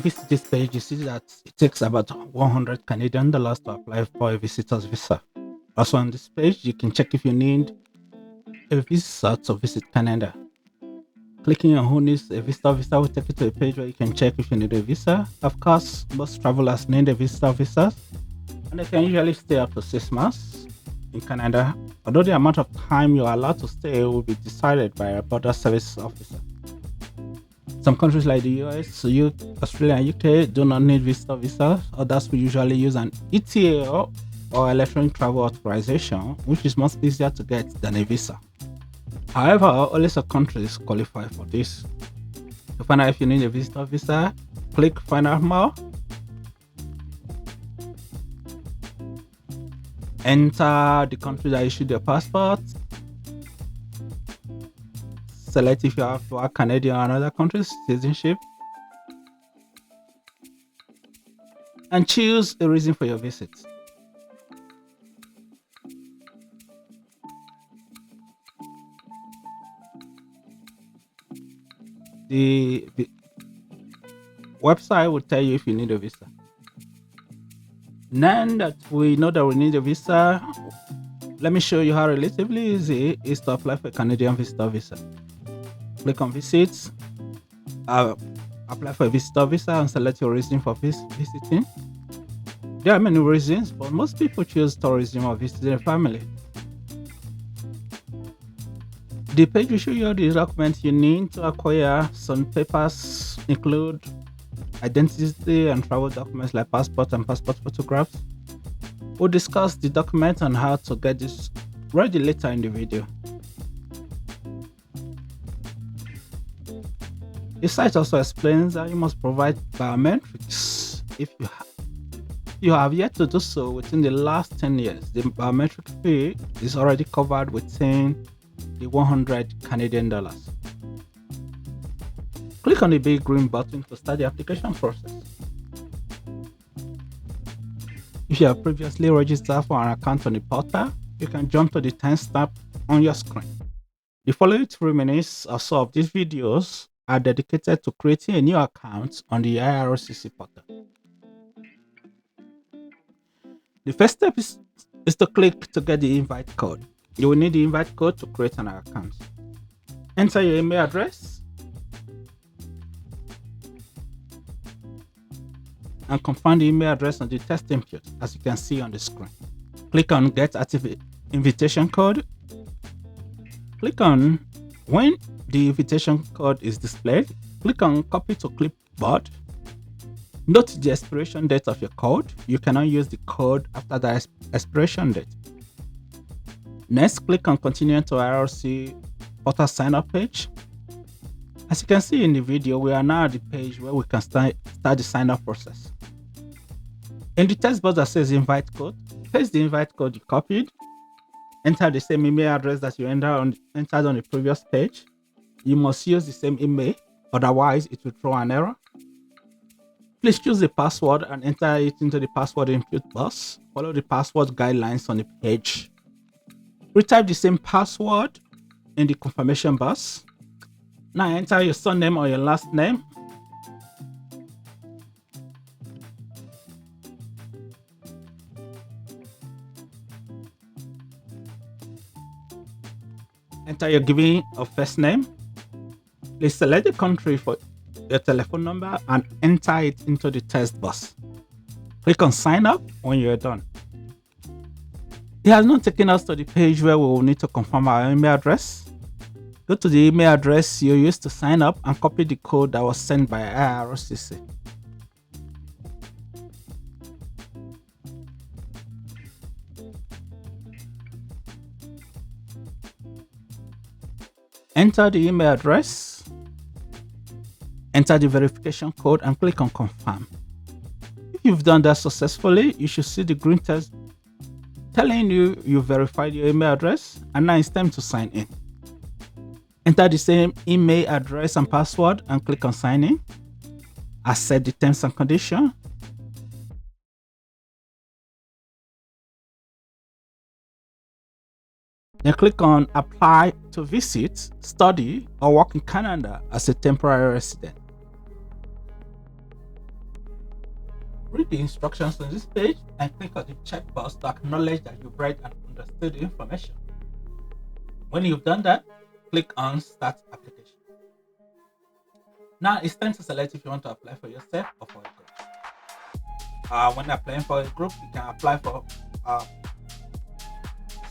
visit this page, you see that it takes about 100 Canadian dollars to apply for a visitor's visa. Also on this page, you can check if you need a visa to visit Canada. Clicking on who needs a visitor visa will take you to a page where you can check if you need a visa. Of course, most travelers need a visitor visa, and they can usually stay up to 6 months in Canada, although the amount of time you are allowed to stay will be decided by a border service officer. Some countries like the US, Australia, and UK do not need visitor visas. Others will usually use an ETA or electronic travel authorization, which is much easier to get than a visa. However, only some countries qualify for this. To find out if you need a visitor visa, click Find Out More. Enter the country that issued your passport. Select if you have to have Canadian or another country's citizenship. And choose a reason for your visit. The website will tell you if you need a visa. Now that we know that we need a visa, let me show you how relatively easy it is to apply for a Canadian visitor visa. Click on Visits, apply for a visitor visa and select your reason for visiting. There are many reasons, but most people choose tourism or visiting a family. The page will show you all the documents you need to acquire. Some papers include identity and travel documents like passport and passport photographs. We'll discuss the document and how to get this ready later in the video. The site also explains that you must provide biometrics if you have yet to do so within the last 10 years. The biometric fee is already covered within the 100 Canadian dollars. Click on the big green button to start the application process. If you have previously registered for an account on the portal, you can jump to the timestamp on your screen. The following 3 minutes or so of these videos are dedicated to creating a new account on the IRCC portal. The first step is to click to get the invite code. You will need the invite code to create an account. Enter your email address and confirm the email address on the test input as you can see on the screen. Click on Get Active Invitation Code. Click on when the invitation code is displayed, click on Copy to Clipboard. Note the expiration date of your code. You cannot use the code after the expiration date. Next, click on Continue to IRC portal sign up page. As you can see in the video, we are now at the page where we can start the sign up process. In the text box that says invite code, paste the invite code you copied. Enter the same email address that you entered on the previous page. You must use the same email, otherwise it will throw an error. Please choose the password and enter it into the password input box. Follow the password guidelines on the page. Retype the same password in the confirmation box. Now enter your surname or your last name. Enter your giving of first name. Please select the country for your telephone number and enter it into the text box. Click on sign up when you're done. It has not taken us to the page where we will need to confirm our email address. Go to the email address you used to sign up and copy the code that was sent by IRCC. Enter the email address, enter the verification code and click on confirm. If you've done that successfully, you should see the green text telling you verified your email address and now it's time to sign in. Enter the same email address and password and click on sign in. Accept the terms and conditions. Then click on apply to visit, study, or work in Canada as a temporary resident. Read the instructions on this page and click on the checkbox to acknowledge that you've read and understood the information. When you've done that, click on Start Application. Now it's time to select if you want to apply for yourself or for a group. When applying for a group, you can apply for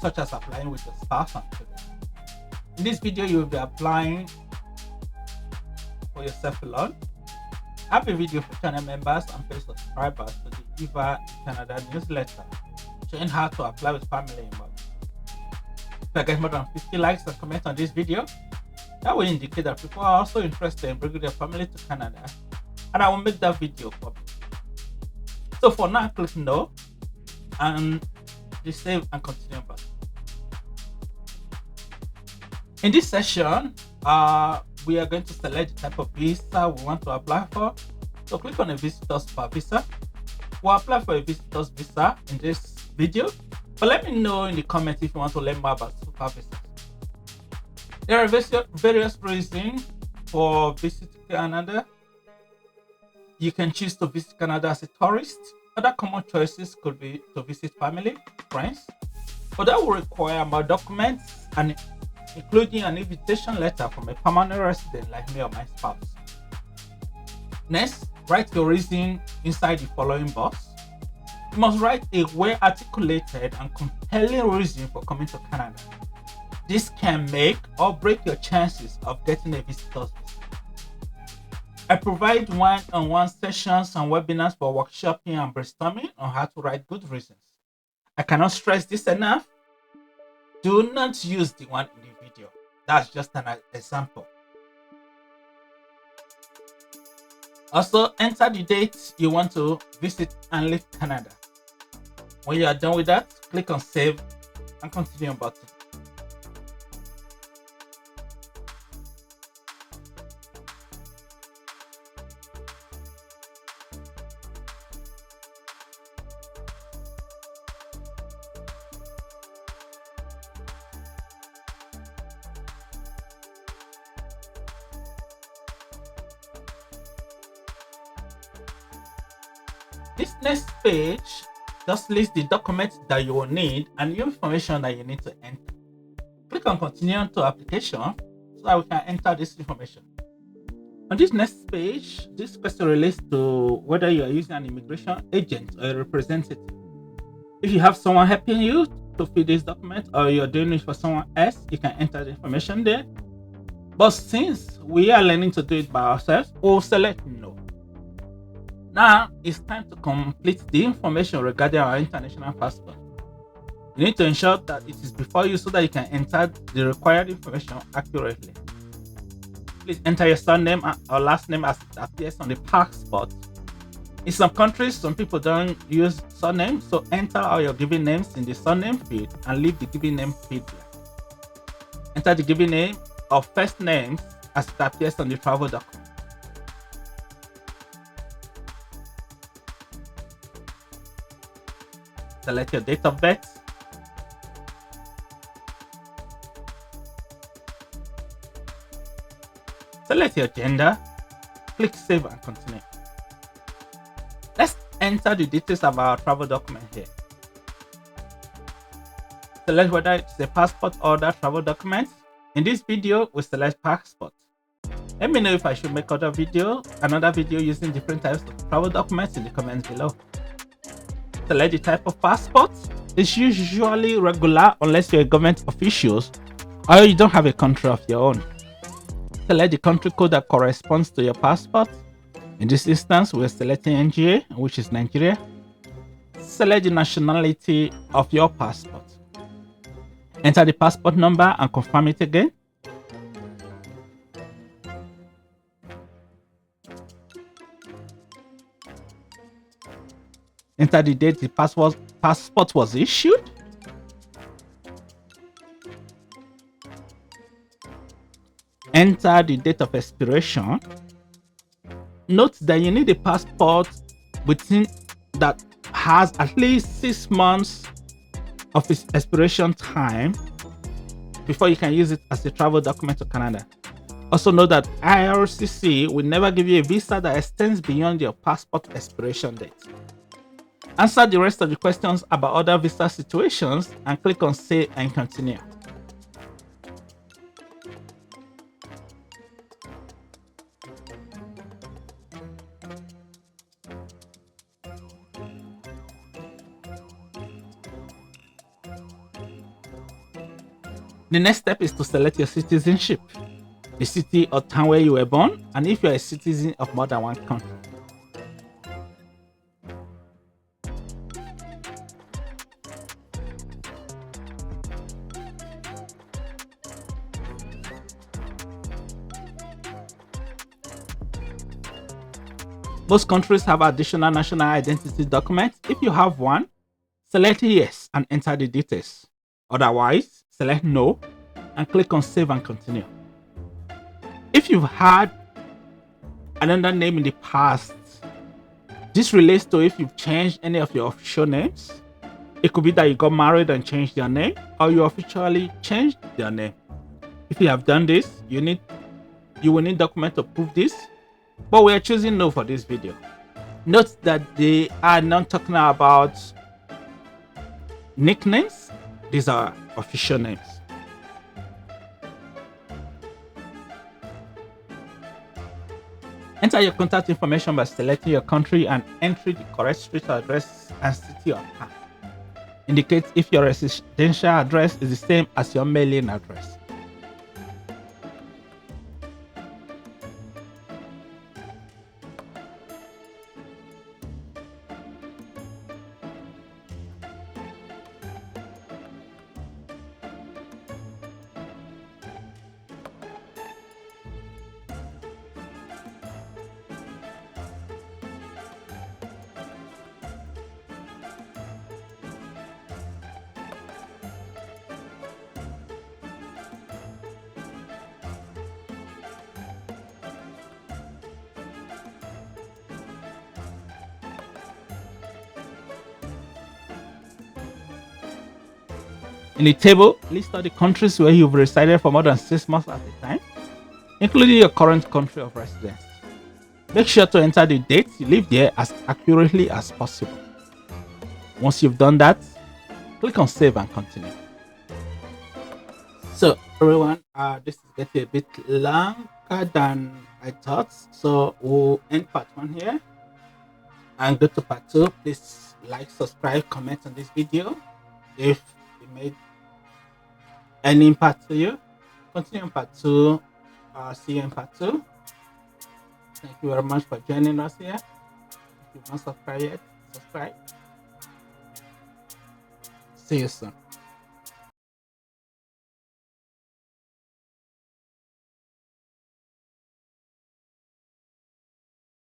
such as applying with your spouse and children. In this video, you will be applying for yourself alone. I have a video for channel members and paid subscribers to the EVA Canada newsletter showing how to apply with family involved. If I get more than 50 likes and comments on this video, that will indicate that people are also interested in bringing their family to Canada, and I will make that video public. So for now, click no and the save and continue button. In this session, we are going to select the type of visa we want to apply for. So click on a visitor's visa. We'll apply for a visitor's visa in this video, but let me know in the comments if you want to learn more about super visas. There are various reasons for visiting Canada. You can choose to visit Canada as a tourist. Other common choices could be to visit family, friends, but that will require more documents, and including an invitation letter from a permanent resident like me or my spouse. Next, write your reason inside the following box. You must write a well-articulated and compelling reason for coming to Canada. This can make or break your chances of getting a visitor's visa. I provide one-on-one sessions and webinars for workshopping and brainstorming on how to write good reasons. I cannot stress this enough. Do not use the one in the video. That's just an example. Also, enter the date you want to visit and leave Canada. When you are done with that, click on Save and Continue button. This next page just lists the documents that you will need and the information that you need to enter. Click on Continue to Application so that we can enter this information. On this next page, this question relates to whether you are using an immigration agent or a representative. If you have someone helping you to fill this document or you're doing it for someone else, you can enter the information there. But since we are learning to do it by ourselves, we'll select no. Now it's time to complete the information regarding our international passport. You need to ensure that it is before you so that you can enter the required information accurately. Please enter your surname or last name as it appears on the passport. In some countries, some people don't use surname, so enter all your given names in the surname field and leave the given name field blank. Enter the given name or first names as it appears on the travel document. Select your date of birth. Select your gender. Click Save and Continue. Let's enter the details of our travel document here. Select whether it's a passport or other travel document. In this video, we select passport. Let me know if I should make another video using different types of travel documents in the comments below. Select the type of passport. It's usually regular unless you're a government official or you don't have a country of your own. Select the country code that corresponds to your passport. In this instance, we're selecting NGA, which is Nigeria. Select the nationality of your passport. Enter the passport number and confirm it again. Enter the date the passport was issued. Enter the date of expiration. Note that you need a passport that has at least 6 months of its expiration time before you can use it as a travel document to Canada. Also note that IRCC will never give you a visa that extends beyond your passport expiration date. Answer the rest of the questions about other visa situations and click on Save and Continue. The next step is to select your citizenship, the city or town where you were born, and if you're a citizen of more than one country. Most countries have additional national identity documents. If you have one, select yes and enter the details. Otherwise, select no and click on Save and Continue. If you've had another name in the past, this relates to if you've changed any of your official names. It could be that you got married and changed your name, or you officially changed your name. If you have done this, you will need document to prove this, but we are choosing no for this video. Note that they are not talking about nicknames. These are official names. Enter your contact information by selecting your country and enter the correct street address and city or town. Indicate if your residential address is the same as your mailing address. In the table, list all the countries where you've resided for more than 6 months at a time, including your current country of residence. Make sure to enter the date you live there as accurately as possible. Once you've done that, click on Save and Continue. So everyone, this is getting a bit longer than I thought, so we'll end part 1 here and go to part 2. Please like, subscribe, comment on this video if it made any impact to you. Continue in part 2. See you in part 2. Thank you very much for joining us here. If you've not subscribed yet, subscribe. See you soon.